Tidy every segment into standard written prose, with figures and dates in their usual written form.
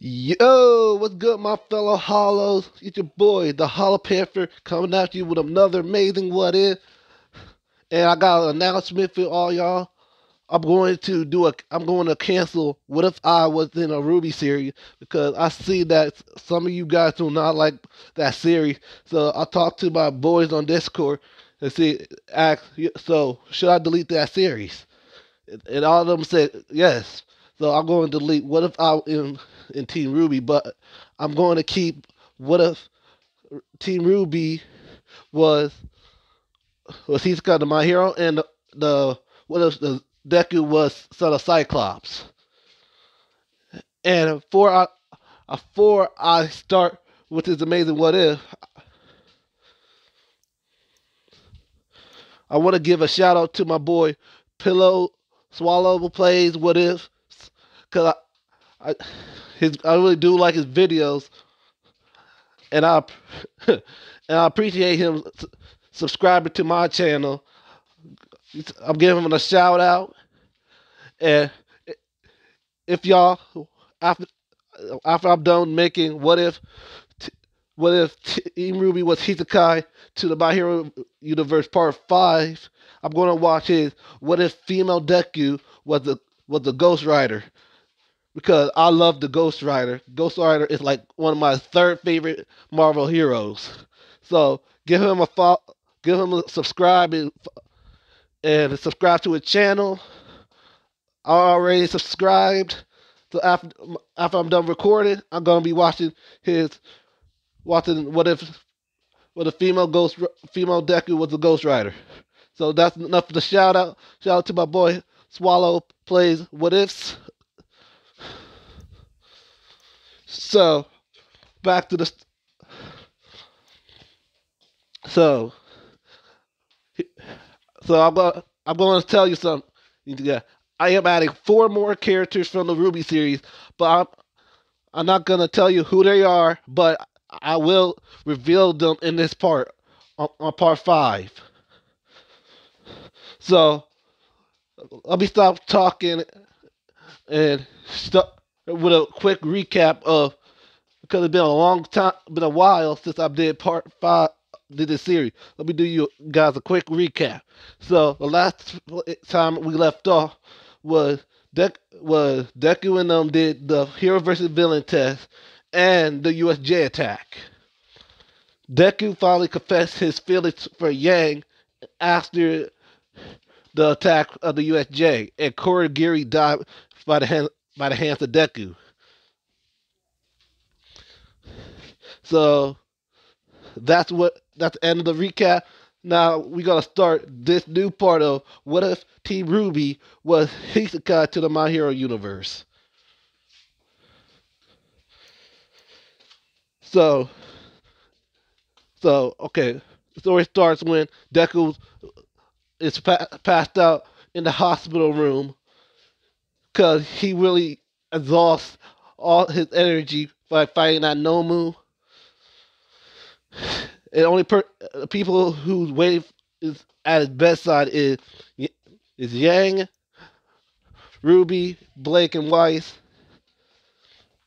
Yo, what's good, my fellow hollows? It's your boy, the Hollow Panther, coming at you with another amazing what if. And I got an announcement for all y'all. I'm going to cancel What If I Was in a Rwby series because I see that some of you guys do not like that series. So I talked to my boys on Discord and so should I delete that series? And all of them said yes. So I'm going to delete What If I in Team Rwby, but I'm going to keep What If Team Rwby was he's got my hero and the What If the Deku was son of Cyclops. And before I start with this amazing What If, I want to give a shout out to my boy Pillow Swallow plays What If, cause I really do like his videos, and I and I appreciate him subscribing to my channel. I'm giving him a shout out, and if y'all after after I'm done making what if Team Rwby was Isekai to the My Hero Universe Part 5, I'm going to watch his What If Female Deku was the Ghost Rider, because I love the Ghost Rider. Ghost Rider is like one of my third favorite Marvel heroes. So give him a subscribe and subscribe to his channel. I already subscribed. So after I'm done recording, I'm gonna be watching what a female Deku was a Ghost Rider. So that's enough for the shout out. Shout out to my boy Swallow plays What Ifs. So back to the so I'm going to tell you something. Yeah, I am adding four more characters from the Rwby series, but I'm not going to tell you who they are, but I will reveal them in this part on part 5. So let me stop talking and start with a quick recap of, because it's been a long time, been a while since I did part 5, did this series. Let me do you guys a quick recap. So the last time we left off was Deku and them did the hero versus villain test and the USJ attack. Deku finally confessed his feelings for Yang after the attack of the USJ, and Korigiri died by the hands of Deku. So that's the end of the recap. Now we gotta start this new part of What If Team Rwby was Hisekai to the My Hero universe. So okay, the story starts when Deku is passed out in the hospital room because he really exhausts all his energy by fighting that Nomu. And only people who's waiting is at his bedside is Yang, Rwby, Blake, and Weiss,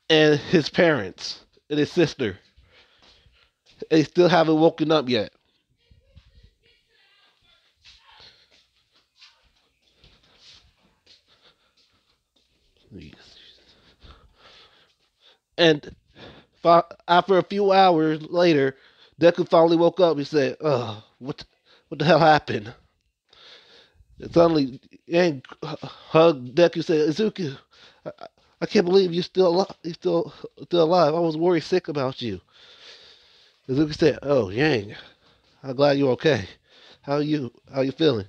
and his parents and his sister. They still haven't woken up yet. And after a few hours later, Deku finally woke up. He said, "Oh, what the hell happened?" And suddenly, Yang hugged Deku. Said, "Izuku, I, I can't believe you're still alive. Still alive. I was worried sick about you." Izuku said, "Oh, Yang, I'm glad you're okay. How you feeling?"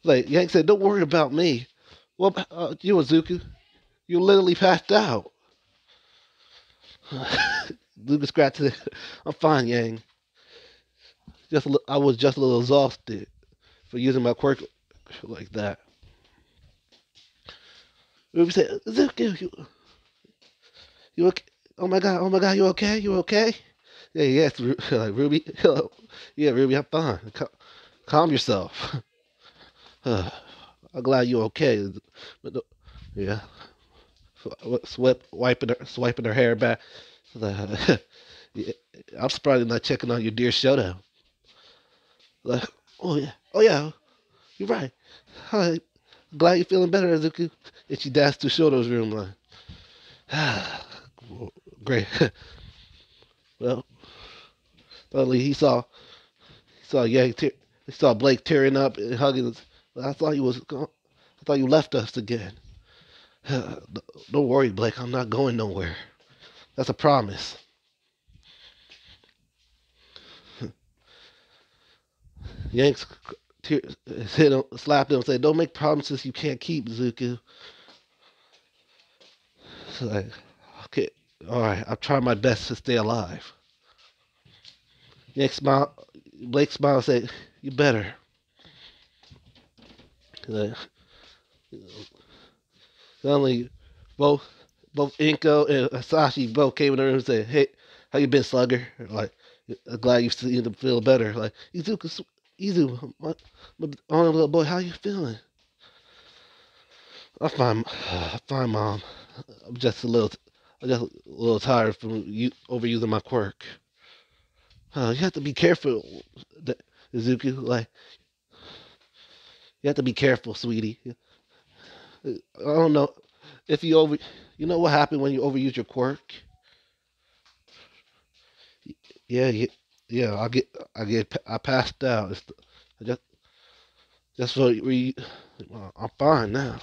Like Yang said, "Don't worry about me. Well, you, Izuku, you literally passed out." Izuku scratched it. "I'm fine, Yang. I was just a little exhausted for using my quirk like that." Ruby said, "Izuku, you okay? Oh my god, you okay? You okay?" Yeah, yes, like Ruby. Yeah, Ruby, I'm fine. Calm yourself. I'm glad you're okay. But yeah. swiping her hair back. Like, yeah, I'm surprised you're not checking on your dear Shoto. Like, oh yeah, you're right. Hi, glad you're feeling better, Azuki. And she dashed to Shoto's room like, great. Well, suddenly he saw he saw Blake tearing up and hugging. I thought I thought you left us again. Don't worry, Blake. I'm not going nowhere. That's a promise. Yanks hit him, slapped him, and said, "Don't make promises you can't keep, Zuko." So like, okay, all right. I'll try my best to stay alive. Yank smiled. Blake smiled and said, "You better." Like, suddenly, both both Inko and Asashi both came in the room and said, "Hey, how you been, Slugger?" Like, I'm glad you seem to feel better. Like, my only little boy, how you feeling? I'm fine. I'm fine, Mom. I'm just a little tired from overusing my quirk. You have to be careful, Izuku. Like, you have to be careful, sweetie. I don't know if you over. You know what happened when you overuse your quirk? Yeah, yeah, yeah. I passed out. I just so I'm fine now.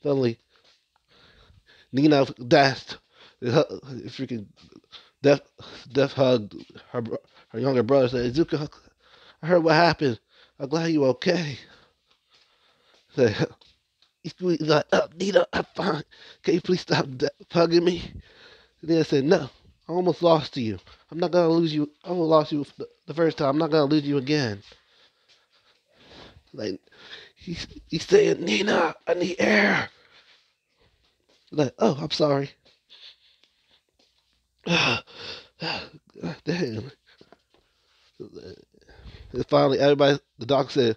Suddenly, Nina dashed. Freaking death, death hugged her younger brother. Said, "Izuku, I heard what happened. I'm glad you okay." Said, he's like, Nina, I'm fine. Can you please stop hugging me? And then I said, no, I almost lost you. I'm not gonna lose you. I almost lost you the first time. I'm not gonna lose you again. Like he's saying, Nina, I need air. Like, oh, I'm sorry. Damn. And finally, the doctor said,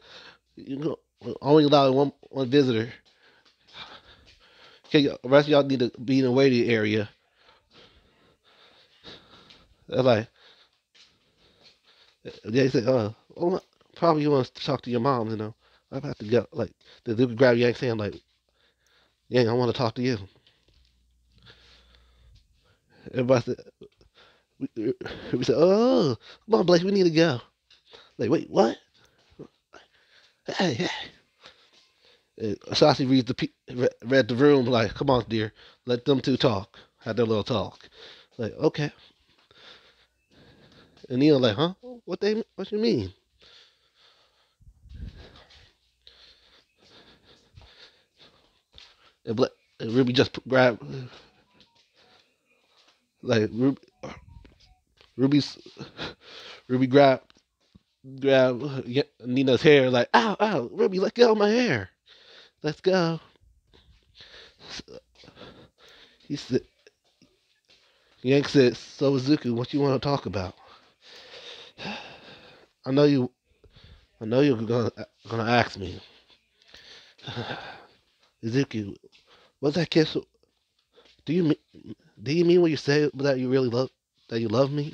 you know, only allowing one visitor. Okay, the rest of y'all need to be in the waiting area. They're like, they said, probably you want to talk to your mom, you know. I have to go. Like, the dude grab Yank's hand, like, Yang, I want to talk to you. Everybody said, we said, oh, come on, Blake, we need to go. Like, wait, what? Hey, hey. Sashi read the room, like, come on, dear, let them two talk. Had their little talk. Like, okay. And Neil, like, huh? What you mean? And, and Ruby just grabbed, like, Ruby's, Ruby grabbed Nina's hair, like, ow, ow, Ruby, let go of my hair. Let's go. He said, Yank said, so Izuku, what you want to talk about? I know you. I know you're gonna ask me, Izuku. What's that kiss? Do you mean? Do you mean what you say that you really love me,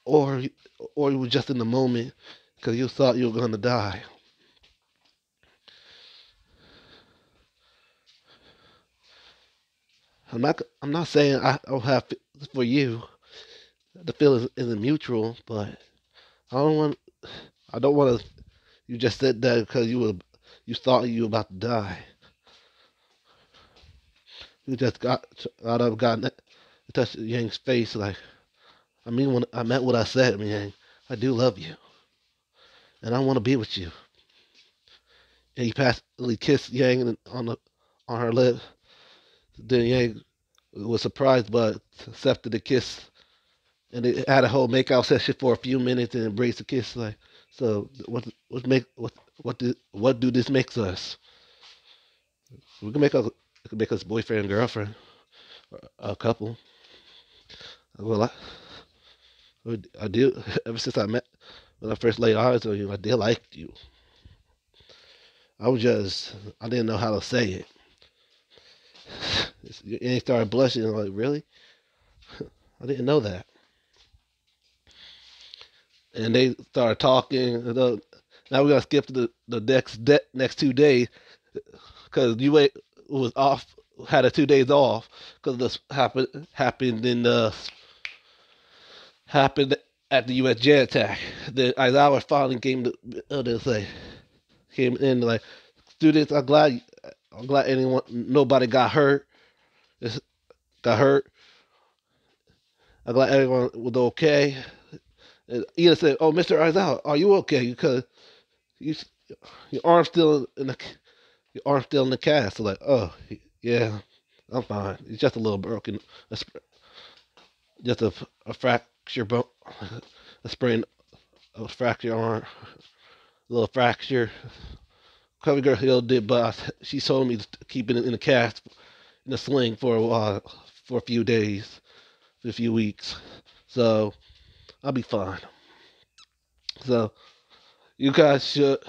or you were just in the moment because you thought you were gonna die? I'm not saying I don't have for you. The feeling isn't mutual, but I don't want. I don't want to. You just said that because you thought you were about to die. You just got out of gotten touched Yang's face like. I mean, when I meant what I said, I mean, Yang, I do love you, and I want to be with you. And he passively kissed Yang on her lips. Then Yang was surprised, but accepted the kiss, and they had a whole makeout session for a few minutes and embraced the kiss. Like, so what do this makes us? We can make us boyfriend and girlfriend, a couple. Well, I do. Ever since I met when I first laid eyes on you, I did like you. I didn't know how to say it. And he started blushing. I'm like, really? I didn't know that. And they started talking. Now we're gonna skip to the next 2 days because UA was off, had a 2 days off because this happened at the USJ attack. Then Aizawa finally came in like, students. I'm glad nobody got hurt. Got hurt. I'm glad everyone was okay. And Ida said, "Oh, Mr. Aizawa, are you okay? Because you, your arm's still in the cast." So like, oh yeah, I'm fine. It's just a little broken, just a fracture bone, a sprain, a fracture arm, a little fracture. Cover girl Hill did, but she told me to keep it in the cast, in a sling for a while, for a few days, for a few weeks. So I'll be fine. So you guys should.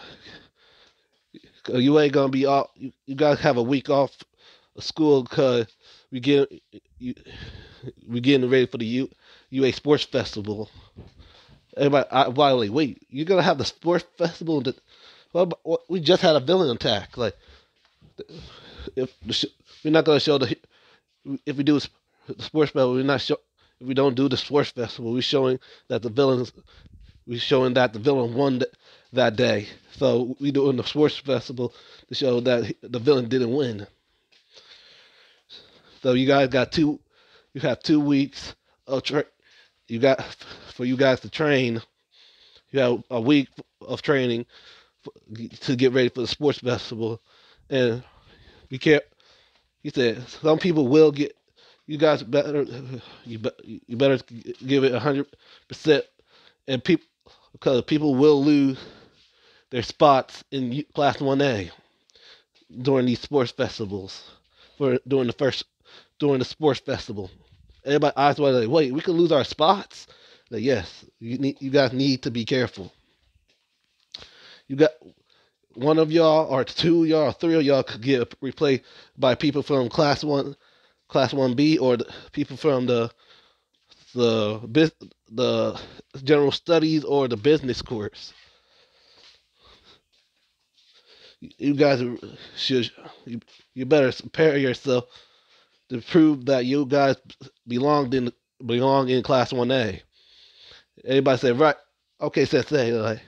You ain't gonna be off. You guys have a week off of school because we get you we getting ready for the UA Sports Festival. Everybody, wait, you're gonna have the sports festival? We just had a villain attack. Like, if we're not gonna show the if we do the sports festival, we're not show. If we don't do the sports festival, we're showing that the villain won that day. So we doing the sports festival to show that the villain didn't win. So you guys got you have 2 weeks of you got for you guys to train. You have a week of training to get ready for the sports festival, and we can't. He said some people will get. You guys better you better give it 100%, and people because people will lose their spots in Class 1A during these sports festivals during the sports festival. Everybody eyes were like, wait, we could lose our spots. Like, yes, you guys need to be careful. You got one of y'all, or two of y'all, or three of y'all could get replaced by people from Class 1B, or the people from the general studies or the business course. You guys should you better prepare yourself to prove that you guys belong in Class 1A. Everybody said, right, okay, Sensei. Like,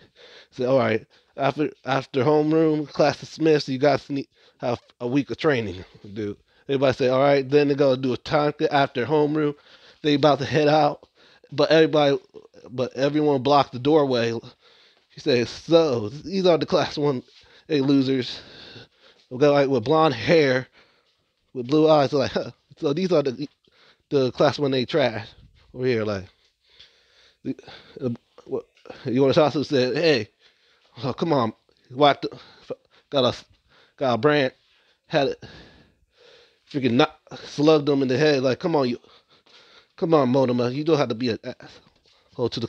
say, all right, after homeroom, class dismissed, you guys need have a week of training, dude. Everybody say, all right, then they go do a time after homeroom. They about to head out, but everyone blocked the doorway. He says, so these are the Class 1A losers. We got like with blonde hair, with blue eyes. Like, huh. So these are the Class 1A trash over here. Like, Yoritosu said, hey, oh, come on, whacked, got a brand, had it, freaking not slugged them in the head. Like, come on, Monoma, you don't have to be an asshole to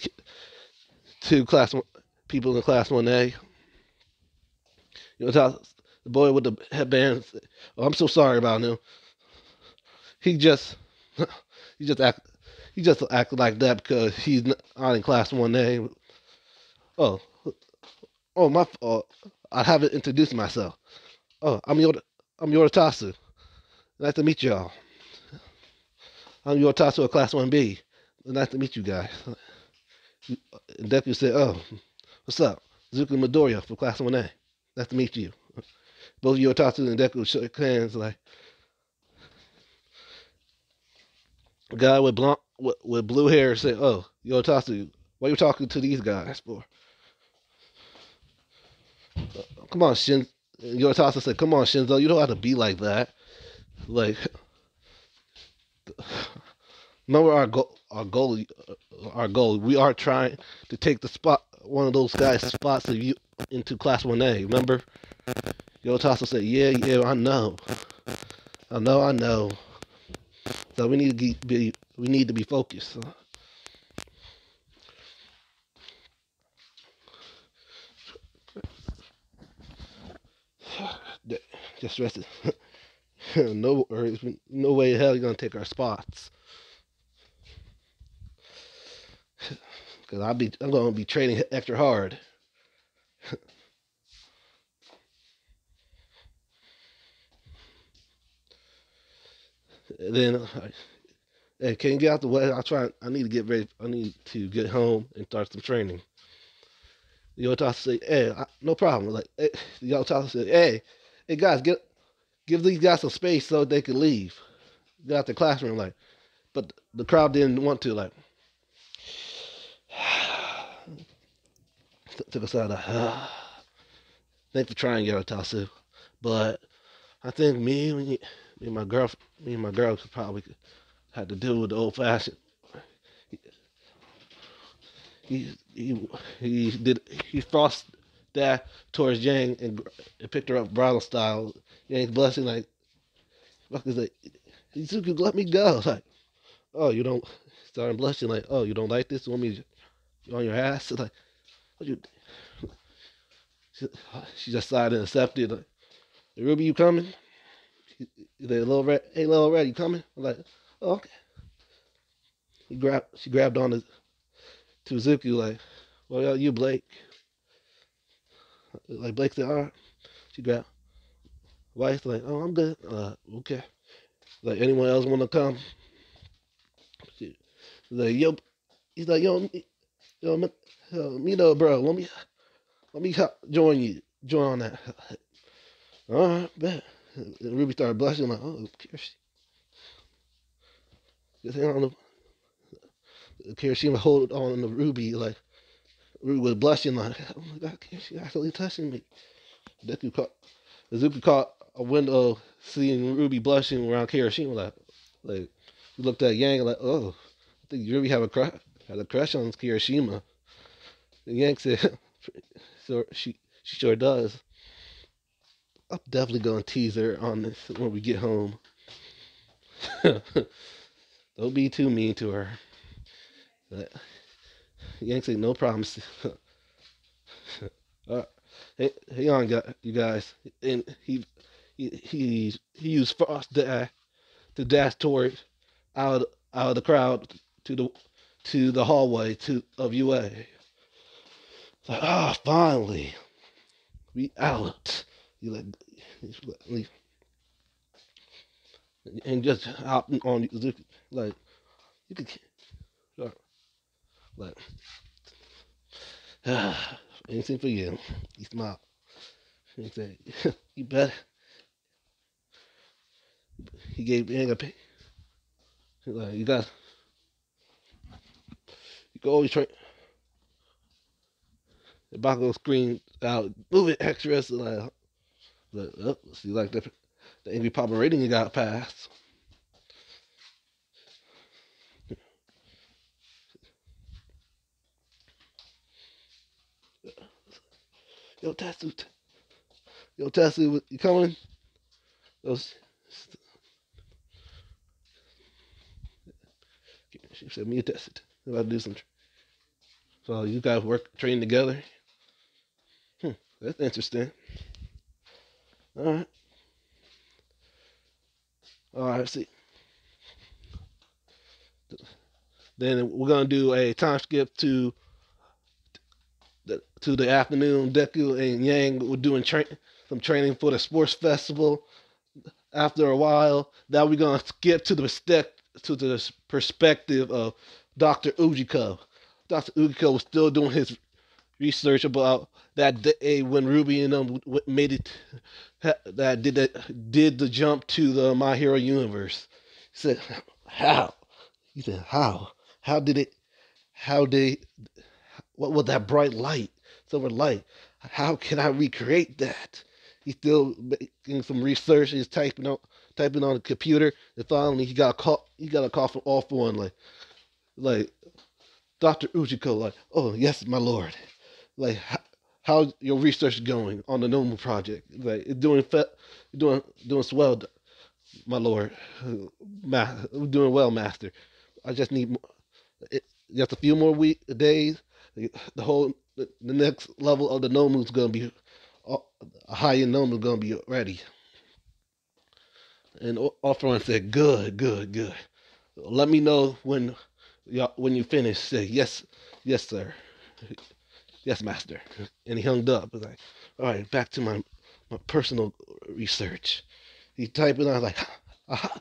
people in Class 1A. The boy with the headband. Oh, I'm so sorry about him. He just he just act like that because he's not in Class 1A. Oh, my fault. I haven't introduced myself. Oh, I'm Yoritasu. Nice to meet y'all. I'm Yoritasu of Class 1B. Nice to meet you guys. And Deku said, oh, what's up? Zuku Midoriya for Class 1A. Nice to meet you. Both Yoritasu and Deku shook hands like, a guy with blue hair said, oh, Yoritasu, what are you talking to these guys for? Come on, Yoritasu said, come on, Shinzo, you don't have to be like that. Like, remember our goal. We are trying to take one of those guys' spots into Class 1A. Remember? Yoritasu said, yeah, I know. So we need to be focused. just rested. No, no way in hell you're gonna take our spots. Cause I'm gonna be training extra hard. And then, hey, can you get out the way? I need to get ready. I need to get home and start some training. Yotaka say, hey, no problem. Like, hey, Yotaka said, hey guys, give these guys some space so they can leave. Get out the classroom, like, but the crowd didn't want to, like, took us out of, thanks for trying, Yotaka. But I think me and my girl could probably had to deal with the old fashioned. He thrust that towards Yang and picked her up bridal style. Yang's blushing like, fuck is that? Izuku, let me go. Like, oh, you don't. Starting blushing like, oh, you don't like this? You want me on your ass? Like, what you? She just sighed and accepted. Like, hey, Ruby, you coming? He's like, little red. Hey, little red, you coming? I'm like, oh, okay. She grabbed on to Izuku like, well, you Blake. Like Blake said, all right. She grabbed. Wife's like, oh, I'm good. Okay. Like, anyone else want to come? She's like, yo, he's like, me know, bro. Let me join on that. All right, bet. And Ruby started blushing like, oh, Kirishima hold on to Ruby like Ruby was blushing like, oh my god, she actually touching me. Izuku caught a window seeing Ruby blushing around Kirishima like he looked at Yang like, oh, I think Ruby had a crush on Kirishima. And Yang said, so she sure does. I'm definitely gonna tease her on this when we get home. Don't be too mean to her. Yang said, no promises. Hang on, you guys. And he used Frost to dash toward out of the crowd to the hallway of UA. It's like, finally, we out. You like, and just hop on like you could like anything for you. He smiled. He said, "You better." He gave Yang a pay. Like, you can always try. The Bakugo screamed out, "Move it, extras!" Like, oh, see, like the angry Papa rating you got passed. Yo, Tetsu, you coming? Those. She said, "Me and Tetsu, about to do some." So you guys train together. That's interesting. All right. See. Then we're gonna do a time skip to the afternoon. Deku and Yang were doing some training for the sports festival. After a while, now we're gonna skip to the perspective of Dr. Ujiko. Dr. Ujiko was still doing his research about that day when Rwby and them made it, that did the jump to the My Hero universe. He said, "How?" He said, "How? How did it? How did? What was that bright light, silver light? How can I recreate that?" He's still making some research. He's typing on the computer, and finally he got a call. He got a call from all four, and like Dr. Ujiko, like, "Oh yes, my lord. Like, how's your research going on the Nomu project? Like, it's doing swell, my lord. We're doing well, master. I just need just a few more days. The next level of the Nomu is gonna be a high end Nomu is gonna be ready." And Ultron said, "Good, good, good. Let me know when you finish." Say, "Yes, yes, sir. Yes, master." And he hung up. He was like, "All right, back to my personal research." He typed it on like, "Aha,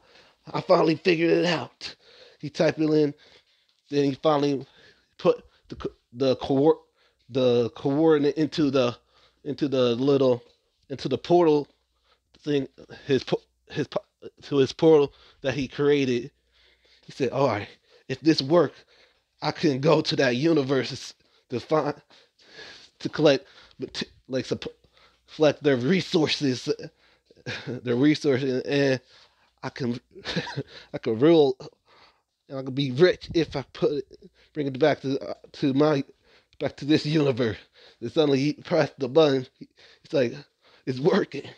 I finally figured it out." He typed it in. Then he finally put the coordinate into the little into the portal thing, his to his portal that he created. He said, "All right, if this works, I can go to that universe to find to collect, like collect their resources, and I can I can rule, and I can be rich if I bring it back back to this universe." And suddenly he pressed the button. It's like it's working.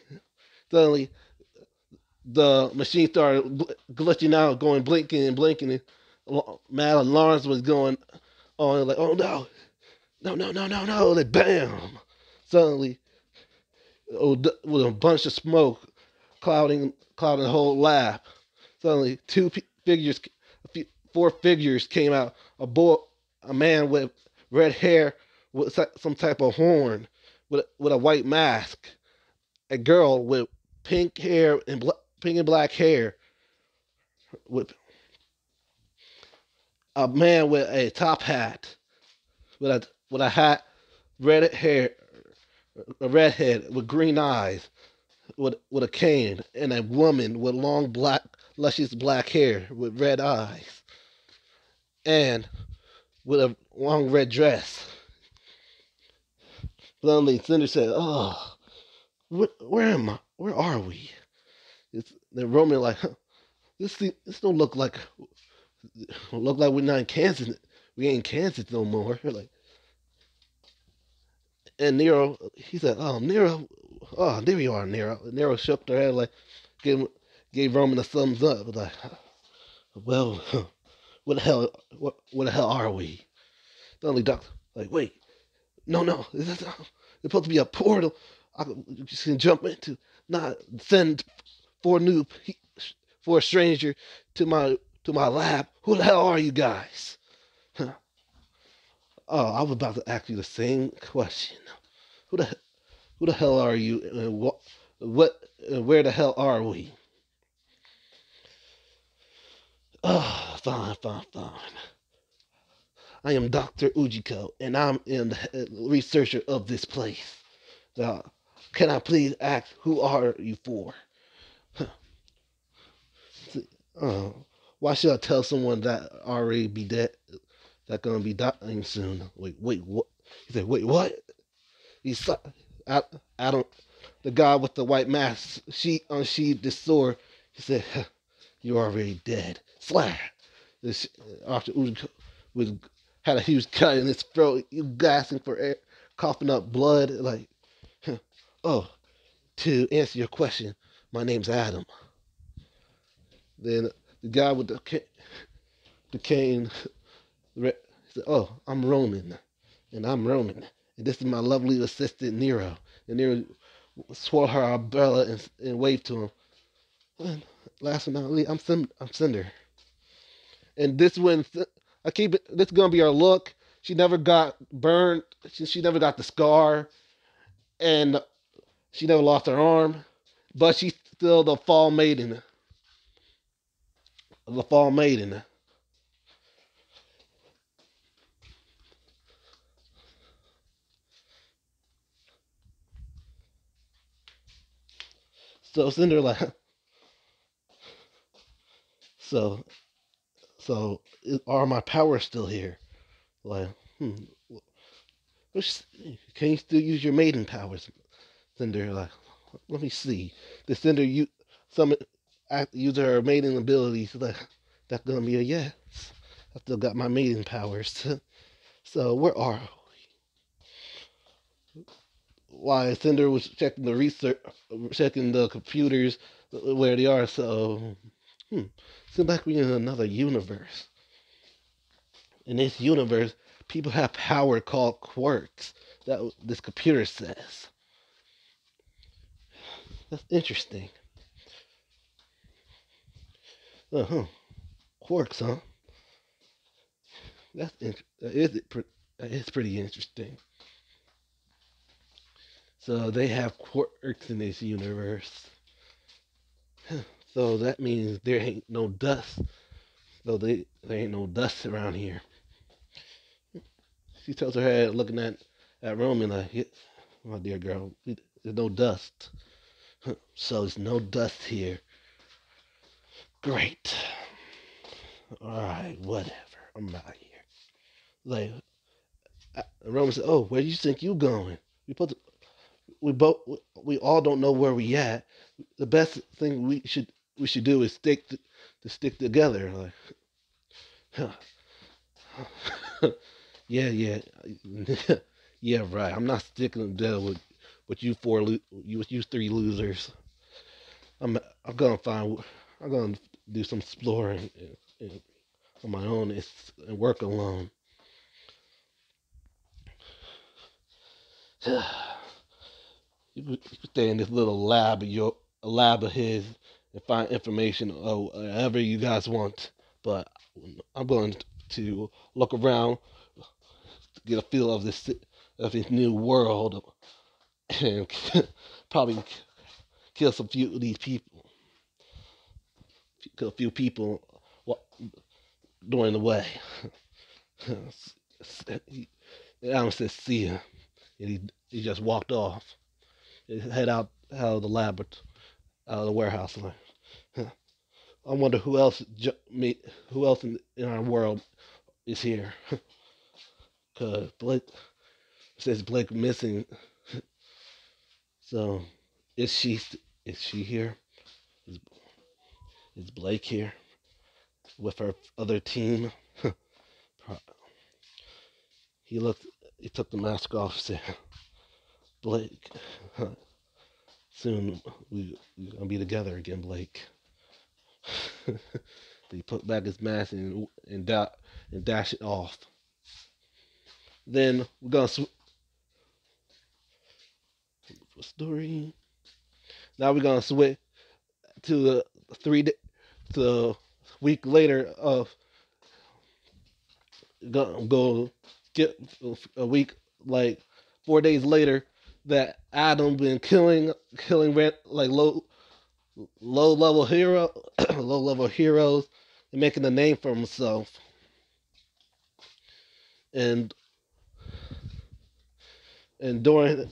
Suddenly the machine started glitching out, going blinking and blinking, and mad alarms was going on. Like, oh no, no, no, no, no, no! Like, bam! Suddenly, with a bunch of smoke clouding the whole lab. Suddenly, figures, four figures came out. A man with red hair, with some type of horn, with a white mask. A girl with pink hair and pink and black hair, with a man with a top hat, with a hat, red hair, a redhead with green eyes, with a cane, and a woman with long black, luscious black hair with red eyes, and with a long red dress. Suddenly, Cinder said, "Oh, where am I? Where are we?" Then Roman like, huh, this don't look like we're not in Kansas. We ain't in Kansas no more. Like, and Nero, he said, "Oh, Nero, oh, there you are, Nero." Nero shook their head like, gave gave Roman a thumbs up. Like, well, what the hell? What the hell are we? Suddenly, Doctor, like, wait, no, no, it's supposed to be a portal. You just can jump into, not send for a noob, for a stranger to my lab. Who the hell are you guys? Huh. Oh, I was about to ask you the same question. Who the who the hell are you? And where the hell are we? Oh, fine, fine, fine. I am Dr. Ujiko, and I'm the researcher of this place. Now, can I please ask, who are you for? uh, why should I tell someone that already be dead, that gonna be dying soon? Wait, what? He said, wait, what? He's I don't. The guy with the white mask, she unsheathed his sword. He said, "You're already dead." Slap. This after Ujiko was had a huge cut in his throat, you gasping for air, coughing up blood. Like, oh, to answer your question, my name's Adam. Then the guy with the cane said, "Oh, I'm Roman, and I'm Roman, and this is my lovely assistant Nero." And Nero swore her umbrella and waved to him. And last but not least, I'm Cinder. And this when I keep it. This is gonna be our look. She never got burned. She never got the scar, and she never lost her arm, but she's still the fall maiden. The fall maiden. So Cinder like, so are my powers still here? Like, can you still use your maiden powers? Cinder like, let me see. The Cinder you summon use her maiden abilities. Like, that's gonna be a yes. I still got my maiden powers. So where are why Cinder was checking the research, checking the computers where they are. So, seems like we're in another universe. In this universe, people have power called quirks. That this computer says. That's interesting. Uh-huh. Quarks, huh? That is pretty interesting. So they have quarks in this universe. So that means there ain't no dust. So there ain't no dust around here. She tells her head, looking at Roman like, yeah, my dear girl, there's no dust. So there's no dust here. Great. All right, whatever. I'm out of here. Like Roman said, oh, where do you think you going? We put we both we all don't know where we at. The best thing we should do is to stick together. Like, yeah, yeah, yeah, right. I'm not sticking together with you you three losers. I'm gonna find. I'm gonna do some exploring on my own and work alone. You could stay in this little lab of a lab of his and find information or whatever you guys want. But I'm going to look around, get a feel of this new world, and probably kill some few of these people, kill a few people during the way. Adam said, "See ya," and he just walked off. He head out of the lab, out of the warehouse. Like, I wonder who else in our world is here. Cause Blake says Blake missing. So is she is she here? Is, is Blake here with her other team? He looked. He took the mask off. And said, Blake, soon we gonna be together again, Blake. He put back his mask and dash it off. Then we're gonna story. Now we're gonna switch to the 3 day, to a week later of go get a week like 4 days later that Adam been killing like low level hero low level heroes and making a name for himself. And during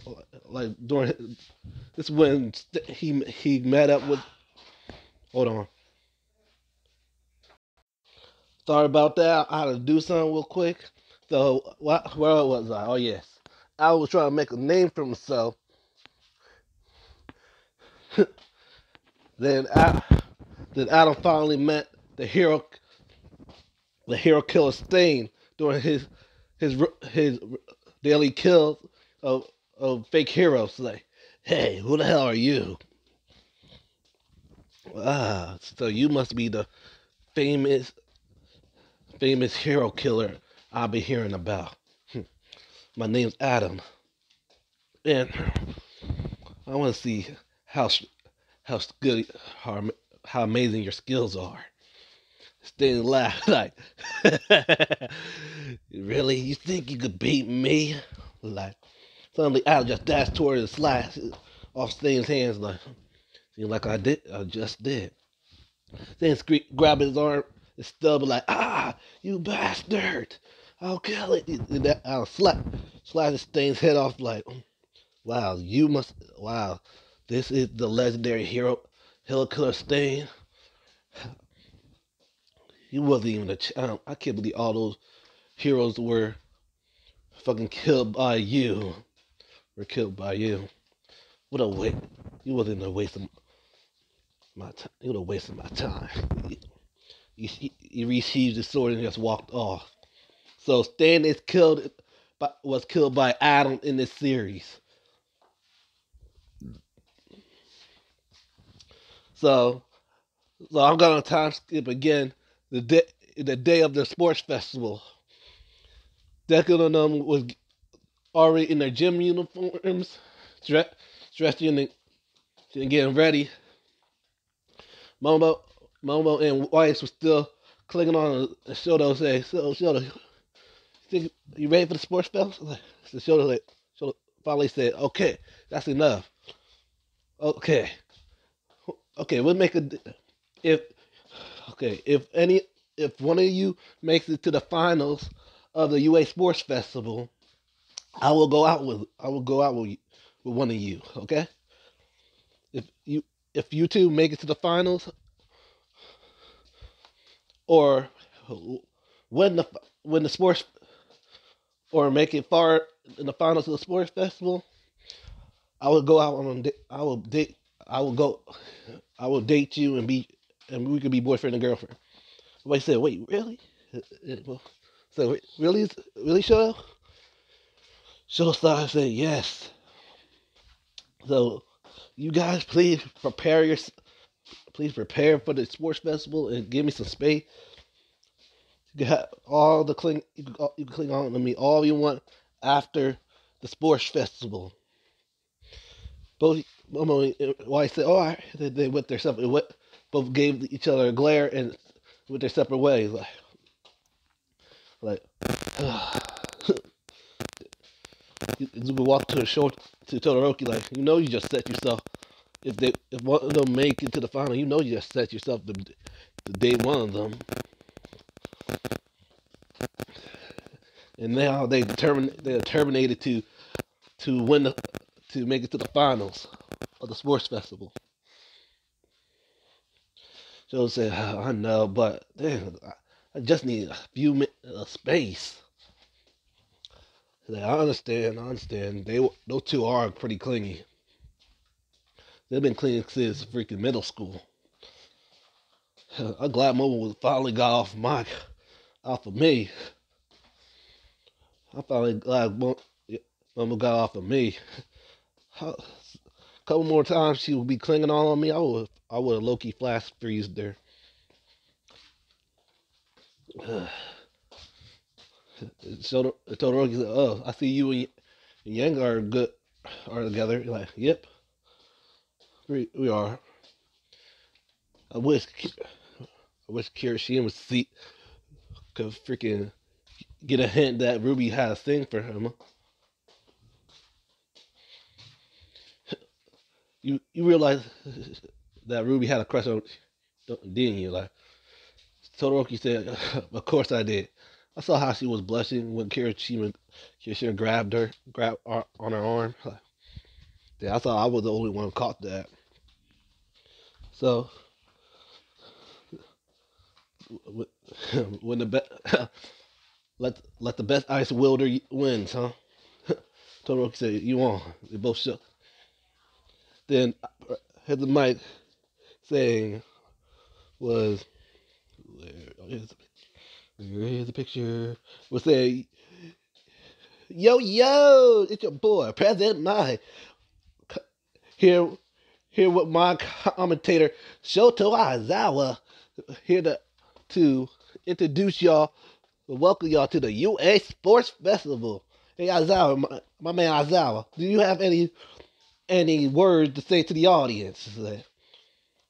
this when he met up with, hold on, sorry about that. I had to do something real quick. So where was I? Oh yes, I was trying to make a name for himself. then I, then Adam finally met the hero killer Stain during his daily kills of fake heroes. Like, hey, who the hell are you? Ah, so you must be the famous hero killer I've been hearing about. My name's Adam, and I want to see how how good how amazing your skills are. Sting laughed like, really? You think you could beat me? Like, suddenly Adam just dashed toward the slash off Sting's hands like, seems like I just did. Then grabbed his arm and stub like, ah, you bastard! I'll kill it. And that I'll slash Stain's head off like, wow, wow, this is the legendary hero killer Stain. He wasn't even a champ. I can't believe all those heroes were fucking killed by you. Were killed by you. What a waste. You wasn't a waste of my time. You would have wasted my time. He received his sword and just walked off. So Stan was killed by Adam in this series. So I'm gonna time skip again. The day of the sports festival. Deku and them was already in their gym uniforms, dressed in and getting ready. Momo Momo and Weiss was still clinging on. And Shoto say, "So Shoto, you ready for the sports festival?" So Shoto finally said, "Okay, that's enough. Okay, okay, we'll make a if okay if one of you makes it to the finals of the UA Sports Festival, I will go out with one of you. Okay, if you two make it to the finals or win the sports or make it far in the finals of the sports festival, I will go out on I will date I will go I will date you and we could be boyfriend and girlfriend." Wait, said, "Wait, really?" So really, Shoto? Shoto started saying, "Yes." So you guys, please prepare for the sports festival and give me some space. You can have all the cling. You can cling on to me all you want after the sports festival. Both Momo and White said, "Oh, they went their separate. Both gave each other a glare and went their separate ways. Like, you can walk to a show to Todoroki like, you just set yourself. If one of them make it to the final, you just set yourself to date one of them. And now they are terminated to win to make it to the finals of the sports festival." Joe said, "I know, but damn, I just need a few space." Said, I understand. Those two are pretty clingy. They've been clingy since freaking middle school. I'm glad Momo finally got off of me. I'm finally glad Momo got off of me. A couple more times she would be clinging on me. I would have low key flash freezed her. So Todoroki said, "Oh, I see you and Yang are together." You're like, "Yep, we are." I wish Kirishima could freaking get a hint that Rwby had a thing for him. You realize that Rwby had a crush on, didn't you? Like Todoroki said, "Of course I did. I saw how she was blushing when Kirishima grabbed on her arm. Like, yeah, I thought I was the only one who caught that." So when let the best ice wielder wins, huh? Todoroki said, "You won." They both shook. Then had the mic saying was here's the picture. Was saying, yo, it's your boy, President Mike. Here with my commentator Shoto Aizawa here to introduce y'all, welcome y'all to the UA Sports Festival. Hey Aizawa, my man Aizawa, do you have any words to say to the audience?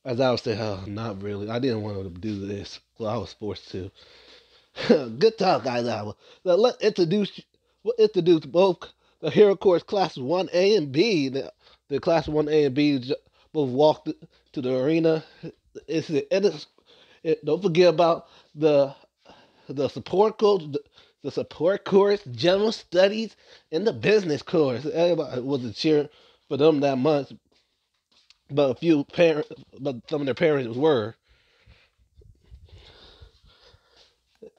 Aizawa said, "Oh, not really. I didn't want to do this, well, I was forced to." Good talk, Aizawa. Now we'll introduce both the Hero Course Class 1A and B. The Class 1A and B both walked to the arena. Don't forget about the support course, the support course, general studies, and the business course. Everybody wasn't cheering for them that much, but some of their parents were.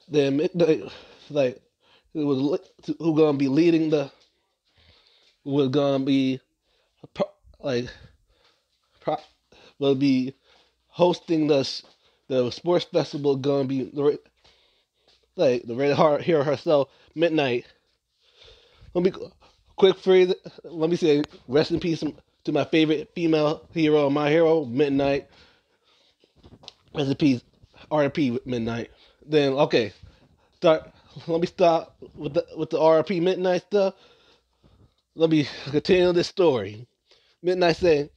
Then like it was who gonna be leading was gonna be like will be hosting the sports festival. Gonna be the red heart hero herself, Midnight. Let me quick phrase. Let me say rest in peace to my favorite female hero, my hero, Midnight. Rest in peace, RP Midnight. Then okay, start. Let me start with the RP Midnight stuff. Let me continue this story. Midnight saying,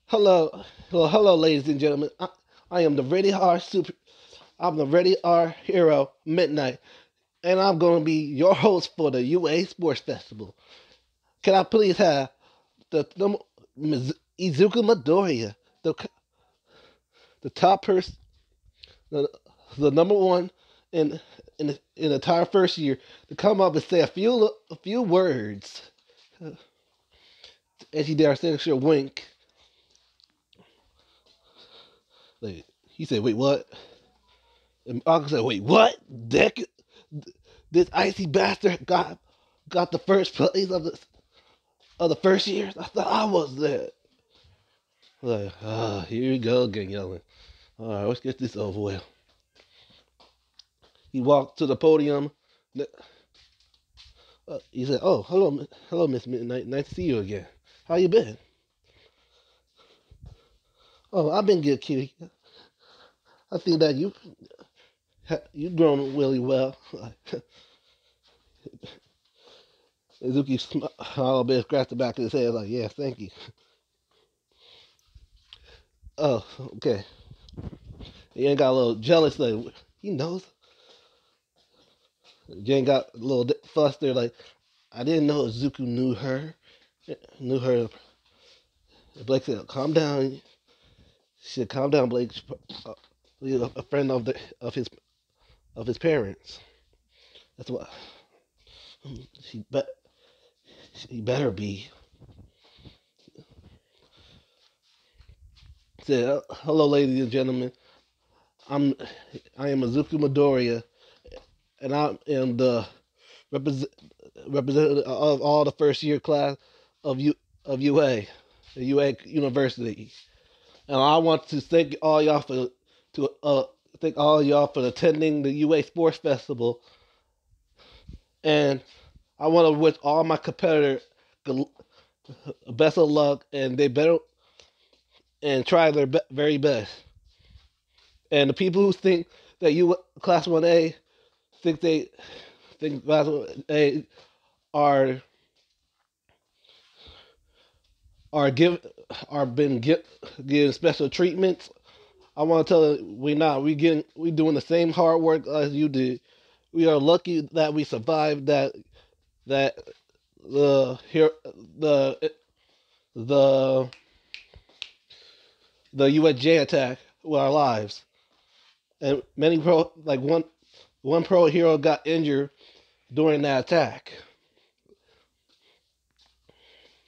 "Hello, ladies and gentlemen. I am the Ready R Super. I'm the Ready R Hero Midnight, and I'm going to be your host for the UA Sports Festival. Can I please have Izuku Midoriya, the top person, the, the number one in the entire first year, to come up and say a few words. As he did our signature wink. Like, he said, "Wait, what?" And Uncle said, "Wait, what? This icy bastard got the first place of the first year. I thought I was there." Like, here we go again yelling. All right, let's get this over with. He walked to the podium. He said, "Oh, hello, Miss Midnight. Nice to see you again. How you been?" "Oh, I've been good, kitty. I think that you've grown really well." Izuki smiled a bit, scratched the back of his head, like, "Yeah, thank you." "Oh, okay." He ain't got a little jealous, like, he knows. Jane got a little flustered, like, "I didn't know Izuku knew her." Blake said, "Calm down." She said, "Calm down, Blake. You're a friend of his parents. That's what she bet she better be." Said, "Hello, ladies and gentlemen. I'm I am Izuku Midoriya, and I am the represent, representative of all the first year class of UA, the UA University. And I want to thank all y'all for attending the UA Sports Festival. And I want to wish all my competitors the best of luck, and they better and try their very best. And the people who think that you Class 1A think Class 1A are are give are been given special treatments. I want to tell you, we doing the same hard work as you did. We are lucky that we survived that the here the the USJ attack with our lives. And many pro like one pro hero got injured during that attack.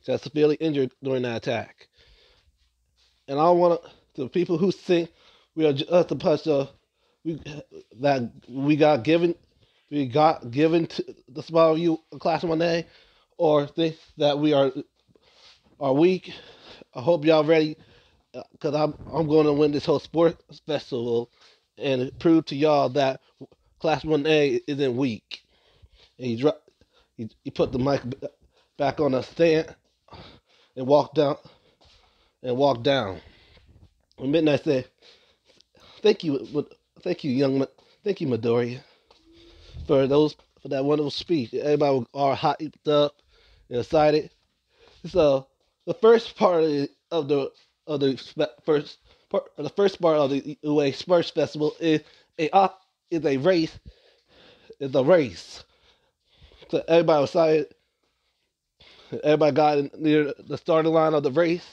Got severely injured during that attack. And I want the people who think we are just a bunch of we that we got given to the small you class 1A, or think that we are weak. I hope y'all ready, because I'm going to win this whole sports festival and prove to y'all that class 1A isn't weak. And he put the mic back on the stand and walked down. And Midnight said, "Thank you, thank you, Midoriya, for that wonderful speech. Everybody was all hyped up and excited." So the first part of the first part of the UA Sports Festival is a race. Is a race. So everybody was excited. Everybody got near the starting line of the race.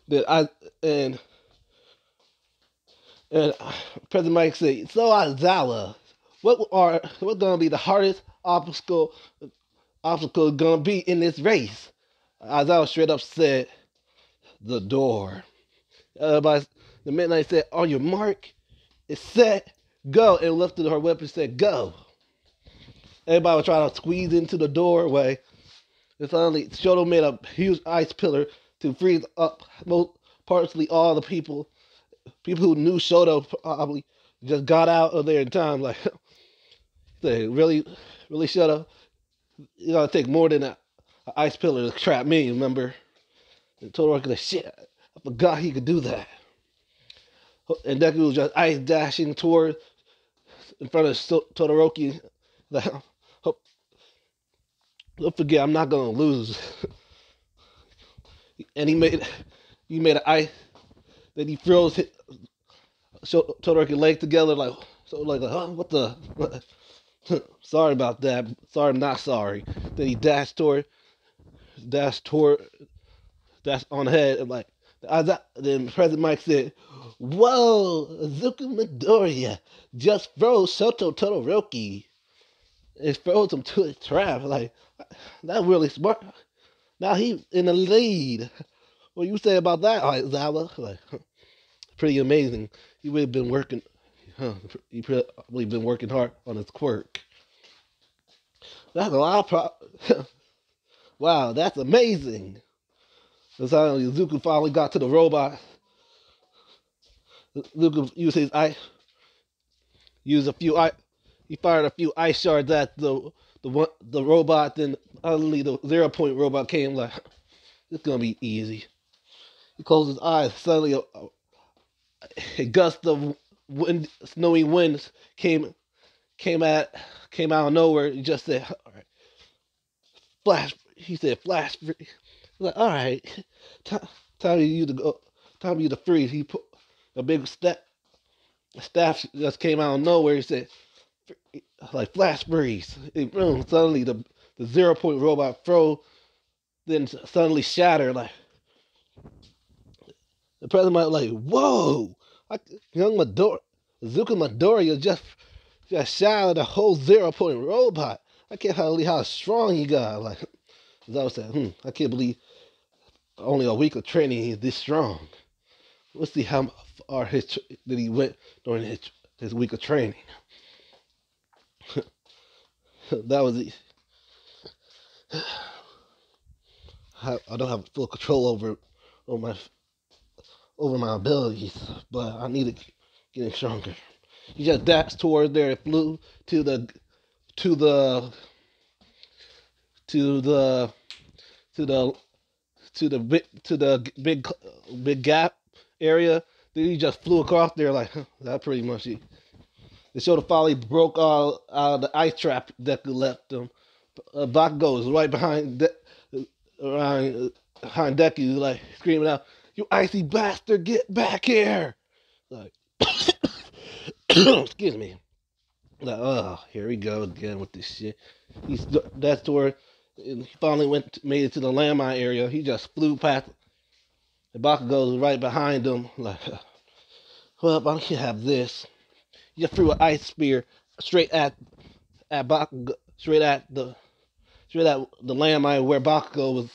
That I and President Mike said, "So Aizawa, what's gonna be the hardest obstacle gonna be in this race?" Aizawa straight up said, "The door." Everybody, the Midnight said, "On your mark, it's set, go," and lifted her weapon and said, "Go." Everybody was trying to squeeze into the doorway. And suddenly, Shoto made a huge ice pillar to freeze up partially all the people. People who knew Shoto probably just got out of there in time. Like, they really, really Shoto. You gotta take more than an ice pillar to trap me, remember? And Todoroki like, "Shit, I forgot he could do that." And Deku was just ice dashing toward in front of Todoroki. Like, don't forget, I'm not gonna lose. And he made an Then he throws Todoroki's leg together like huh, what the what? Sorry about that. Sorry, I'm not sorry. Then he dashed toward that's on the head and like then President Mike said, "Whoa, Azuka Midoriya just froze Shoto Todoroki. It froze him to a trap. Like that really smart. Now he in the lead. What you say about that, Aizawa? Like pretty amazing. He really been working. He really been working hard on his quirk. That's a lot of wow, that's amazing. That's how Izuku finally got to the robot. Izuku used his ice, used a few ice, he fired a few ice shards at the robot. Then suddenly the 0 point robot came like, it's gonna be easy. He closed his eyes. Suddenly a gust of wind, snowy winds came out of nowhere. He just said, "All right, flash." He said, "Flash." He's like, "All right, time for you to go. Time for you to freeze." He put a big staff just came out of nowhere. He said, "Like flash freeze." Boom! Suddenly the 0 point robot froze, then suddenly shattered. Like the president might like, "Whoa!" Young Zuka Midoriya just shattered the whole 0 point robot. I can't believe how strong he got. Like as I was saying, I can't believe only a week of training he's this strong. Let's see how far that he went during his week of training. That was it. I don't have full control over my abilities, but I need to get stronger. He just dashed toward there and flew to the to the to the to the to the big gap area. Then he just flew across there like that. Pretty much it. The show finally broke out of the ice trap Deku left him. Bakugo is right behind Deku, like screaming out, "You icy bastard, get back here!" Like, excuse me. Like, oh, here we go again with this shit. That's where he finally made it to the landmine area. He just flew past. And Bakugo was right behind him. Like, well, I can have this. He just threw an ice spear straight at Bakugo, straight at the landmine where Bakugo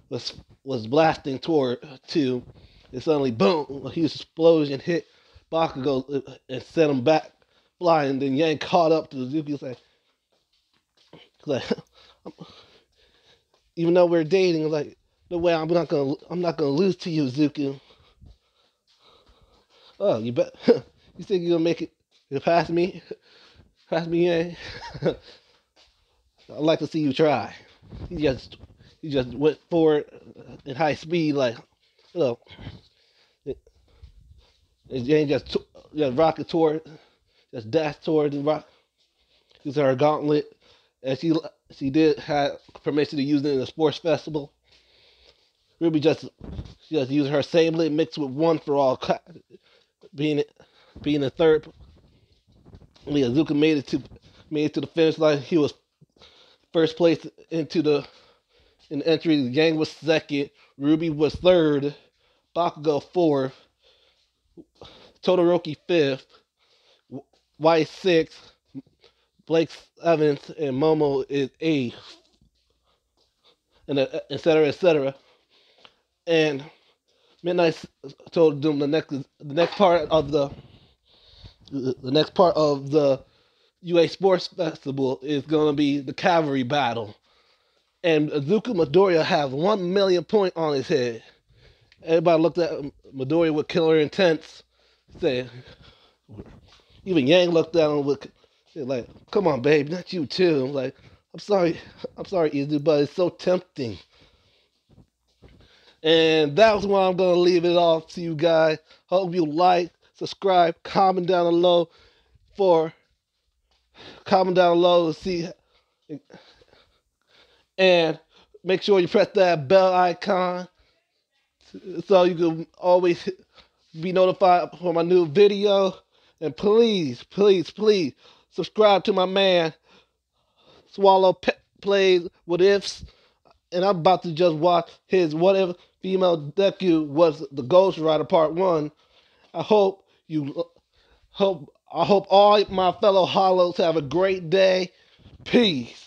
was blasting toward to, and suddenly boom, a huge explosion hit Bakugo and sent him back flying. Then Yang caught up to Zuki and like even though we're dating, like no way I'm not gonna lose to you, Zuki. Oh, you bet. You think you're gonna make it? You pass me? Pass me, Yang? I'd like to see you try. He just went forward at high speed, like you know. And Jane just rocket toward, just dashed toward the rock. Using her gauntlet, and she did have permission to use it in a sports festival. Rwby just used her sablet mixed with one for all, being the third. Azuka made it to the finish line. He was first place in the entry. Yang was second. Rwby was third. Bakugo fourth. Todoroki fifth. White sixth. Blake seventh, and Momo is eighth, and et cetera, et cetera. And Midnight told them the next part of the UA Sports Festival is gonna be the cavalry battle, and Azuka Midoriya has 1 million point on his head. Everybody looked at Midoriya with killer intents. Saying, even Yang looked at him with like, "Come on, babe, not you too." I'm like, I'm sorry, Izu, but it's so tempting. And that's why I'm gonna leave it off to you guys. Hope you like, subscribe, comment down below to see, and make sure you press that bell icon so you can always be notified for my new video. And please, please, please subscribe to my man Swallow Plays What Ifs. And I'm about to just watch his What If Female Deku Was the Ghost Rider Part 1. I hope I hope all my fellow hollows have a great day. Peace.